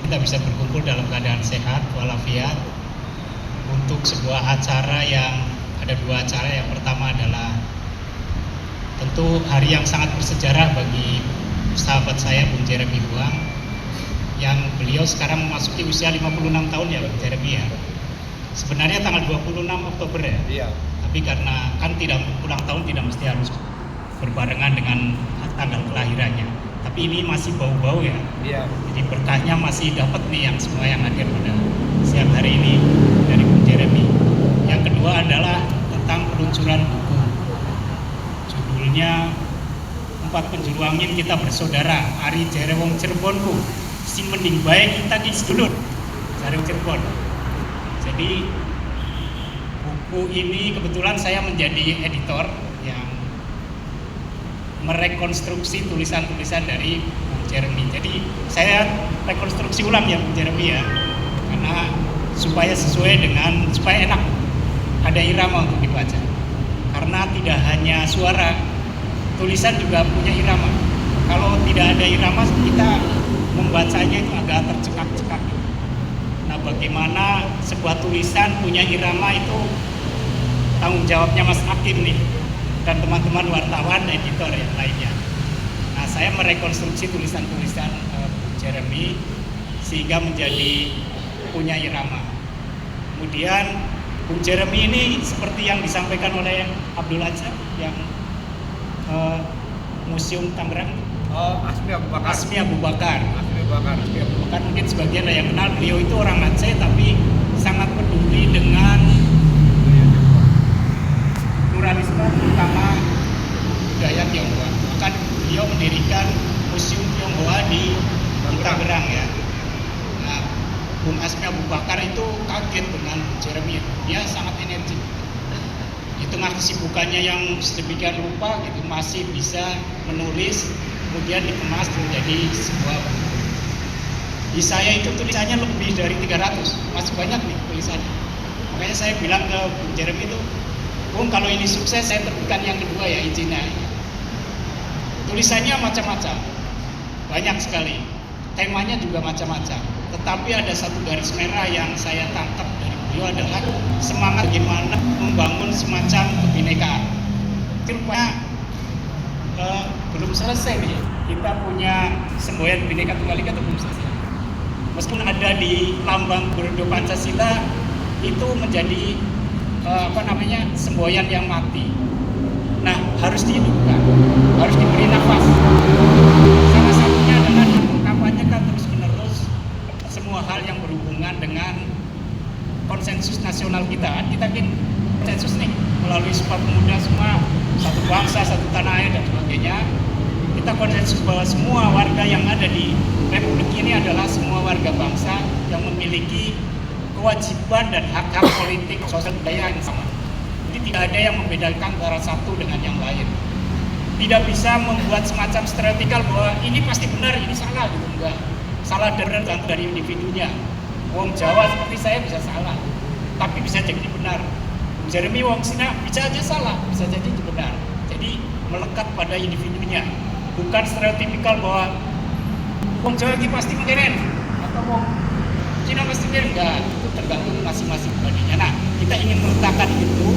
kita bisa berkumpul dalam keadaan sehat walafiat untuk sebuah acara yang ada dua acara. Yang pertama adalah tentu hari yang sangat bersejarah bagi sahabat saya Bung Jeremy Huang, yang beliau sekarang memasuki usia 56 tahun ya Bung Jeremy ya. Sebenarnya tanggal 26 Oktober ya. Iya. Tapi karena kan tidak ulang tahun tidak mesti harus berbarengan dengan tanggal kelahirannya. Tapi ini masih bau-bau ya. Iya. Jadi berkahnya masih dapat nih yang semua yang hadir pada siang hari ini dari Bung Jeremy. Yang kedua adalah tentang peluncuran buku. Judulnya Empat Penjuru Angin Kita Bersaudara, Ari Jerewong Cirebonku, sing mending baik kita di sedulur dari Cirebon. Jadi buku ini kebetulan saya menjadi editor yang merekonstruksi tulisan-tulisan dari Bung Jeremy. Jadi saya rekonstruksi ulang ya Bung Jeremy ya, karena supaya sesuai dengan, supaya enak, ada irama untuk dibaca. Karena tidak hanya suara, tulisan juga punya irama. Kalau tidak ada irama kita membacanya itu agak tercekak-cekak. Nah, bagaimana sebuah tulisan punya irama itu tanggung jawabnya Mas Hakim nih dan teman-teman wartawan, editor yang lainnya. Nah, saya merekonstruksi tulisan-tulisan Jeremy sehingga menjadi punya irama. Kemudian Bung Jeremy ini seperti yang disampaikan oleh Abdul Aja yang Museum Tangerang. Asmi Abu Bakar. Asmi Abu Bakar. Asmi Abu Bakar. Mungkin sebagian ada yang kenal, beliau itu orang Aceh tapi sangat peduli dengan pluralisme terutama budaya Tionghoa. Bahkan beliau mendirikan Museum Tionghoa di Tangerang ya. Nah, Bung Asmi Abu Bakar itu kaget dengan Jeremy. Dia sangat energik. Di tengah kesibukannya yang sedemikian rupa gitu masih bisa menulis, kemudian dikemas menjadi sebuah buku. Di saya itu tulisannya lebih dari 300, masih banyak nih tulisannya. Makanya saya bilang ke Bung Jeremy itu, Bung, kalau ini sukses saya terbitkan yang kedua ya izinnya. Tulisannya macam-macam, banyak sekali. Temanya juga macam-macam. Tetapi ada satu garis merah yang saya tangkap dari beliau adalah semangat bagaimana membangun semacam kebinekaan. Itu rupanya belum selesai nih. Kita punya semboyan Bhinneka Tunggal Ika itu belum selesai. Meskipun ada di lambang Garuda Pancasila, itu menjadi semboyan yang mati. Nah, harus dihidupkan, harus diberi nafas. Salah satunya adalah mengkampanyekan terus-menerus semua hal yang berhubungan dengan konsensus nasional kita. Kita kan konsensus nih melalui Sumpah Pemuda semua, satu bangsa, satu tanah air dan sebagainya. Kita konsensus bahwa semua warga yang ada di Republik ini adalah semua warga bangsa yang memiliki kewajiban dan hak-hak politik, sosial, budaya yang sama. Jadi tidak ada yang membedakan antara satu dengan yang lain. Tidak bisa membuat semacam stereotikal bahwa ini pasti benar, ini salah gitu, enggak. Salah dari individunya. Wong Jawa seperti saya bisa salah, tapi bisa jadi benar. Jeremy Wong Sina bisa aja salah, bisa jadi benar. Jadi melekat pada individunya, bukan stereotipikal bahwa Wong Jawa ini pasti keren atau Wong Cina pasti keren, enggak. Itu tergantung masing-masing pribadinya. Nah, kita ingin meletakkan itu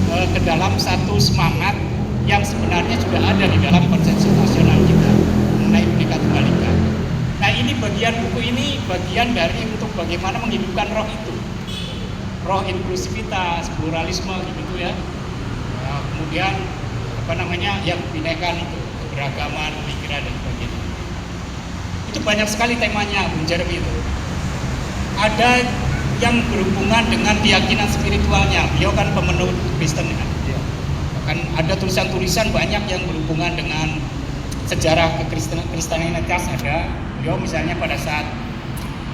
ke dalam satu semangat yang sebenarnya sudah ada di dalam konsensus nasional kita mengenai Bhinneka Tunggal Ika. Nah, ini buku ini bagian dari untuk bagaimana menghidupkan roh itu, roh inklusivitas, pluralisme gitu ya. Nah, kemudian yang kebinekaan itu, keberagaman, pikiran dan sebagainya. Itu banyak sekali temanya Bung Jeremy itu. Ada yang berhubungan dengan keyakinan spiritualnya. Beliau kan pemeluk Kristen kan. Bahkan ada tulisan-tulisan banyak yang berhubungan dengan sejarah Kristenitas ada. Beliau misalnya pada saat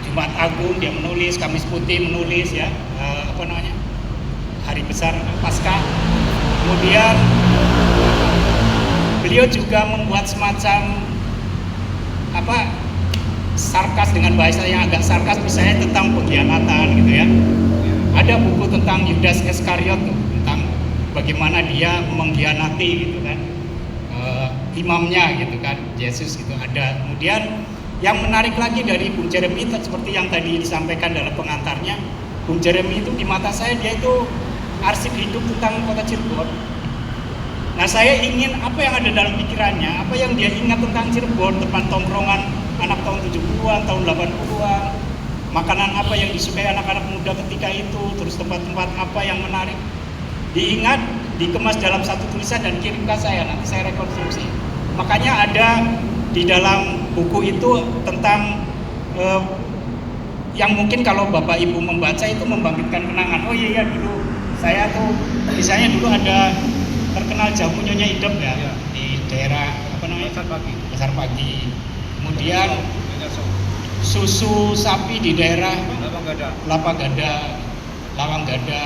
Jumat Agung dia menulis, Kamis Putih menulis ya, Hari Besar Paskah. Kemudian beliau juga membuat semacam sarkas dengan bahasa yang agak sarkas, misalnya tentang pengkhianatan gitu ya. Ada buku tentang Yudas Iskariot tuh, tentang bagaimana dia mengkhianati gitu kan imamnya gitu kan, Yesus gitu ada. Kemudian Yang menarik lagi dari Bung Jeremy seperti yang tadi disampaikan dalam pengantarnya, Bung Jeremy itu di mata saya dia itu arsip hidup tentang kota Cirebon. Nah, saya ingin apa yang ada dalam pikirannya, apa yang dia ingat tentang Cirebon, tempat tongkrongan anak tahun 70-an, tahun 80-an, makanan apa yang disukai anak-anak muda ketika itu, terus tempat-tempat apa yang menarik, diingat, dikemas dalam satu tulisan dan kirim ke saya, nanti saya rekonstruksi. Makanya ada di dalam buku itu tentang yang mungkin kalau Bapak Ibu membaca itu membangkitkan kenangan. Oh iya dulu saya tuh misalnya dulu ada terkenal jamu Nyonya Idep ya, di daerah apa namanya? Pasar Pagi. Kemudian susu sapi di daerah Lawang Gada.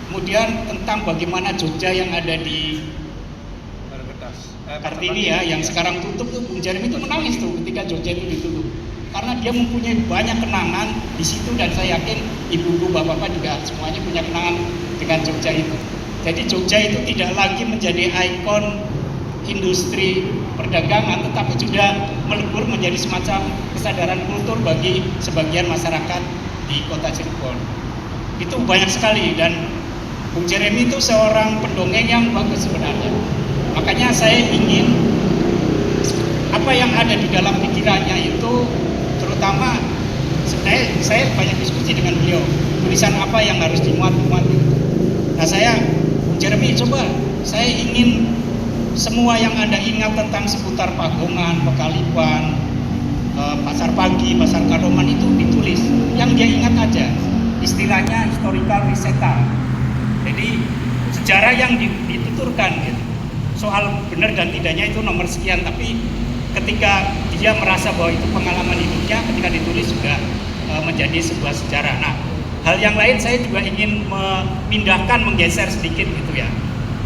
Kemudian tentang bagaimana Jogja yang ada di Kartini ya, yang sekarang tutup tuh, Bung Jeremy itu menangis tuh ketika Jogja itu ditutup. Karena dia mempunyai banyak kenangan di situ dan saya yakin ibu-ibu, bapak-bapak juga semuanya punya kenangan dengan Jogja itu. Jadi Jogja itu tidak lagi menjadi ikon industri perdagangan, tetapi juga melebur menjadi semacam kesadaran kultur bagi sebagian masyarakat di kota Cirebon. Itu banyak sekali dan Bung Jeremy itu seorang pendongeng yang bagus sebenarnya. Makanya saya ingin apa yang ada di dalam pikirannya itu, terutama sebenarnya saya banyak diskusi dengan beliau, tulisan apa yang harus dimuat. Nah saya, Bung Jeremy, coba saya ingin semua yang Anda ingat tentang seputar Pagongan, Pekalipan, Pasar Pagi, Pasar Kadoman itu ditulis. Yang dia ingat aja, istilahnya historical receta. Jadi sejarah yang dituturkan gitu. Soal benar dan tidaknya itu nomor sekian, tapi ketika dia merasa bahwa itu pengalaman hidupnya, ketika ditulis juga menjadi sebuah sejarah. Nah, hal yang lain saya juga ingin memindahkan, menggeser sedikit gitu ya.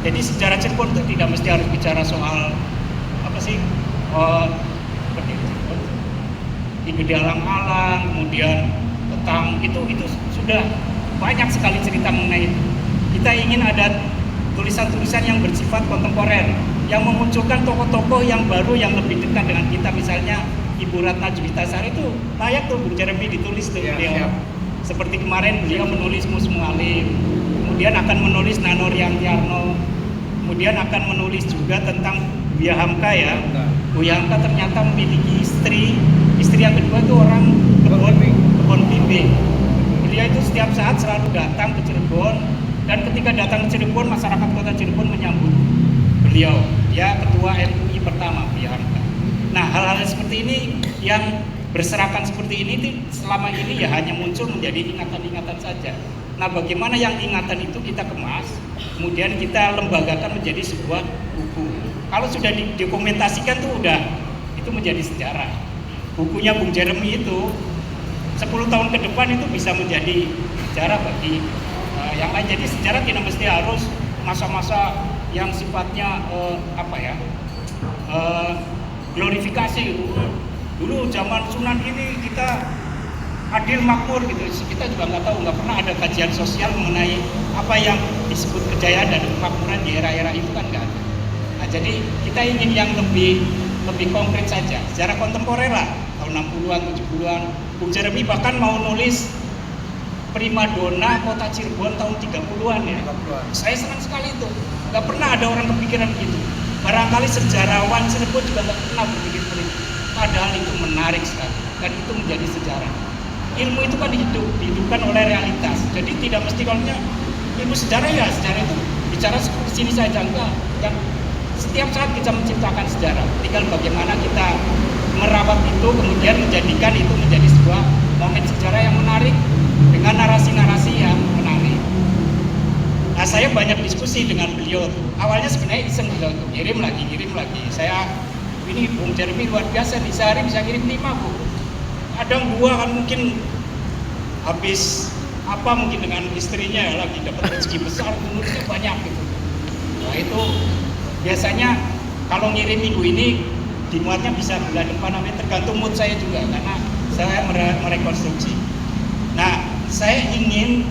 Jadi sejarah Cirebon itu tidak mesti harus bicara soal apa sih, seperti Cirebon, di Gede Alang-alang, kemudian tentang itu sudah banyak sekali cerita mengenai itu. Kita ingin ada tulisan-tulisan yang bersifat kontemporer, yang memunculkan tokoh-tokoh yang baru yang lebih dekat dengan kita. Misalnya Ibu Ratna Julitasari itu layak tuh Bung Jeremy ditulis tuh beliau. Seperti kemarin beliau menulis Mus Mualim, kemudian akan menulis Nano Riantiarno, kemudian akan menulis juga tentang Buya Hamka ya. Buya Hamka ternyata memiliki istri yang kedua itu orang kebon bimbing. Beliau itu setiap saat selalu datang ke Cirebon. Dan ketika datang ke Cirebon, masyarakat kota Cirebon menyambut beliau, ya ketua MUI pertama, Buya Hamka. Nah, hal-hal seperti ini yang berserakan seperti ini selama ini ya hanya muncul menjadi ingatan-ingatan saja. Nah, bagaimana yang ingatan itu kita kemas, kemudian kita lembagakan menjadi sebuah buku. Kalau sudah didokumentasikan tuh udah, itu menjadi sejarah. Bukunya Bung Jeremy itu 10 tahun ke depan itu bisa menjadi sejarah bagi yang lain. Jadi sejarah tidak mesti harus masa-masa yang sifatnya glorifikasi gitu. Dulu zaman Sunan ini kita adil makmur gitu. Kita juga nggak pernah ada kajian sosial mengenai apa yang disebut kejayaan dan kemakmuran di era-era itu kan nggak ada. Nah, jadi kita ingin yang lebih konkret saja. Sejarah kontemporer lah, tahun 60-an, 70-an. Bung Jeremy bahkan mau nulis primadona kota Cirebon tahun 30-an ya. Saya senang sekali itu. Gak pernah ada orang kepikiran gitu. Barangkali sejarawan Cirebon juga gak pernah berpikir seperti itu. Padahal itu menarik sekali. Dan itu menjadi sejarah. Ilmu itu kan dihidupkan oleh realitas. Jadi tidak mesti kalau ilmu sejarah ya, sejarah itu bicara seperti sini saja enggak. Yang setiap saat kita menciptakan sejarah. Tinggal bagaimana kita merawat itu, kemudian menjadikan itu menjadi sebuah momen sejarah yang menarik dengan narasi-narasi yang menarik. Nah, saya banyak diskusi dengan beliau. Awalnya sebenarnya iseng beliau tuh, kirim lagi. Saya ini Bung Jeremy luar biasa nih, sehari bisa kirim 5 Bu. Kadang 2 kan mungkin habis mungkin dengan istrinya ya, lagi dapat rezeki besar, menurutnya banyak gitu. Nah itu biasanya kalau ngirim minggu ini dimuatnya bisa bulan depan, namanya tergantung mood saya juga karena saya merekonstruksi. Nah, saya ingin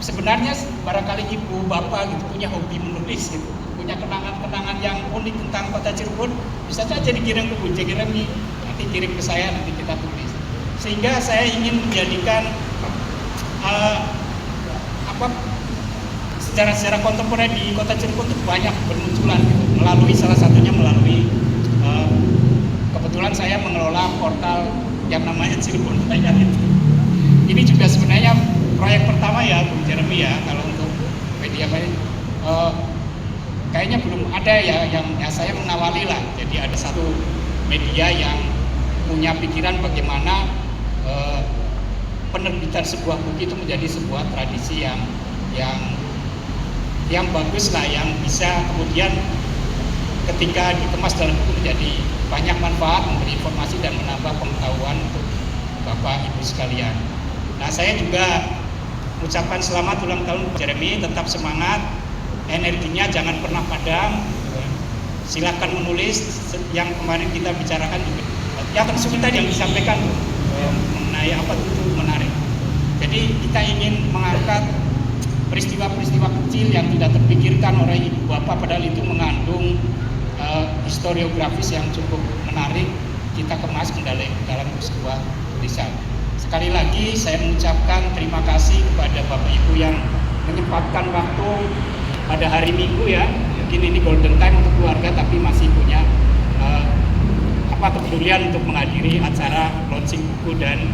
sebenarnya barangkali ibu bapak gitu punya hobi menulis gitu, punya kenangan-kenangan yang unik tentang kota Cirebon, bisa saja dikirim ke Bung Jeremy. Nah, nanti kirim ke saya, nanti kita tulis. Sehingga saya ingin menjadikan sejarah-sejarah kontemporer di Kota Cirebon itu banyak bermunculan gitu. Melalui salah satunya melalui kebetulan saya mengelola portal yang namanya Cirebon Bayar itu. Ini juga sebenarnya proyek pertama ya Bung Jeremy ya, kalau untuk media kayaknya belum ada ya yang saya mengawali lah. Jadi ada satu media yang punya pikiran bagaimana penerbitan sebuah buku itu menjadi sebuah tradisi yang bagus lah, yang bisa kemudian ketika dikemas dalam buku menjadi banyak manfaat, memberi informasi dan menambah pengetahuan untuk Bapak Ibu sekalian. Nah, saya juga mengucapkan selamat ulang tahun Jeremy, tetap semangat, energinya jangan pernah padam. Silakan menulis yang kemarin kita bicarakan juga. Ya tersebut tadi yang disampaikan mengenai apa itu menarik. Jadi kita ingin mengangkat peristiwa-peristiwa kecil yang tidak terpikirkan oleh ibu bapak, padahal itu mengandung historiografis yang cukup menarik, kita kemas dalam sebuah tulisan. Sekali lagi saya mengucapkan terima kasih kepada Bapak Ibu yang menyempatkan waktu pada hari Minggu ya. Mungkin ini golden time untuk keluarga, tapi masih punya kepedulian untuk menghadiri acara launching buku dan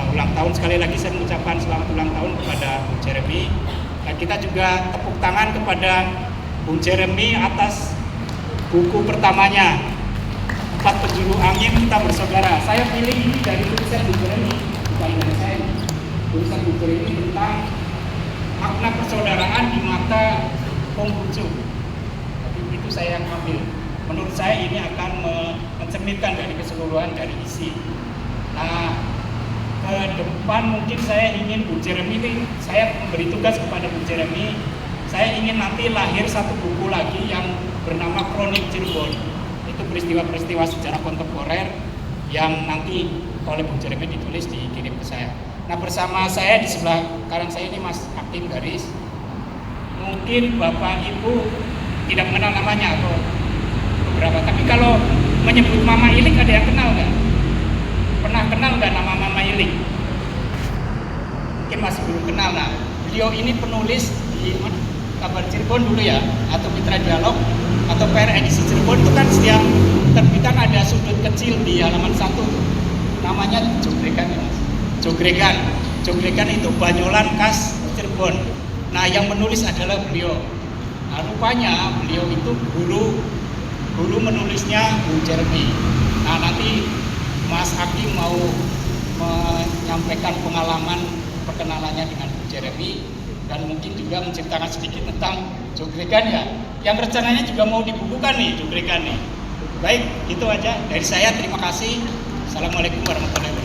ulang tahun. Sekali lagi saya mengucapkan selamat ulang tahun kepada Bung Jeremy. Dan kita juga tepuk tangan kepada Bung Jeremy atas buku pertamanya, 4 Penjuru Angin Kita Bersaudara. Saya pilih ini dari tulisan Bung Jeremy, bukan dari saya. Tulisan Bung Jeremy tentang makna persaudaraan di mata Konghucu. Tapi itu saya yang ambil. Menurut saya ini akan mencerminkan dari keseluruhan dari isi. Nah, ke depan mungkin saya ingin Bung Jeremy ini, saya memberi tugas kepada Bung Jeremy, saya ingin nanti lahir satu buku lagi yang bernama Kronik Cirebon. Itu peristiwa-peristiwa sejarah kontemporer yang nanti oleh Bung Jeremy ditulis, dikirim ke saya. Nah, bersama saya di sebelah kanan saya ini Mas Hakim Garis. Mungkin Bapak Ibu tidak mengenal namanya atau beberapa, tapi kalau menyebut Mama Ilik ada yang kenal nggak? Pernah kenal nggak nama Mama Ilik? Mungkin masih belum kenal. Nah, beliau ini penulis di Kabar Cirebon dulu ya, atau Mitra Dialog atau PR edisi Cirebon itu kan setiap terbitan ada sudut kecil di halaman 1, namanya Jogregan ya Mas. Jogregan itu banyolan khas Cirebon. Nah, yang menulis adalah beliau. Nah, rupanya beliau itu guru menulisnya Bung Jeremy. Nah, nanti Mas Hakim mau menyampaikan pengalaman perkenalannya dengan Bung Jeremy dan mungkin juga menceritakan sedikit tentang Jogregan ya, yang rencananya juga mau dibukukan nih Jogregan nih. Baik, itu aja dari saya. Terima kasih. Assalamualaikum warahmatullahi wabarakatuh.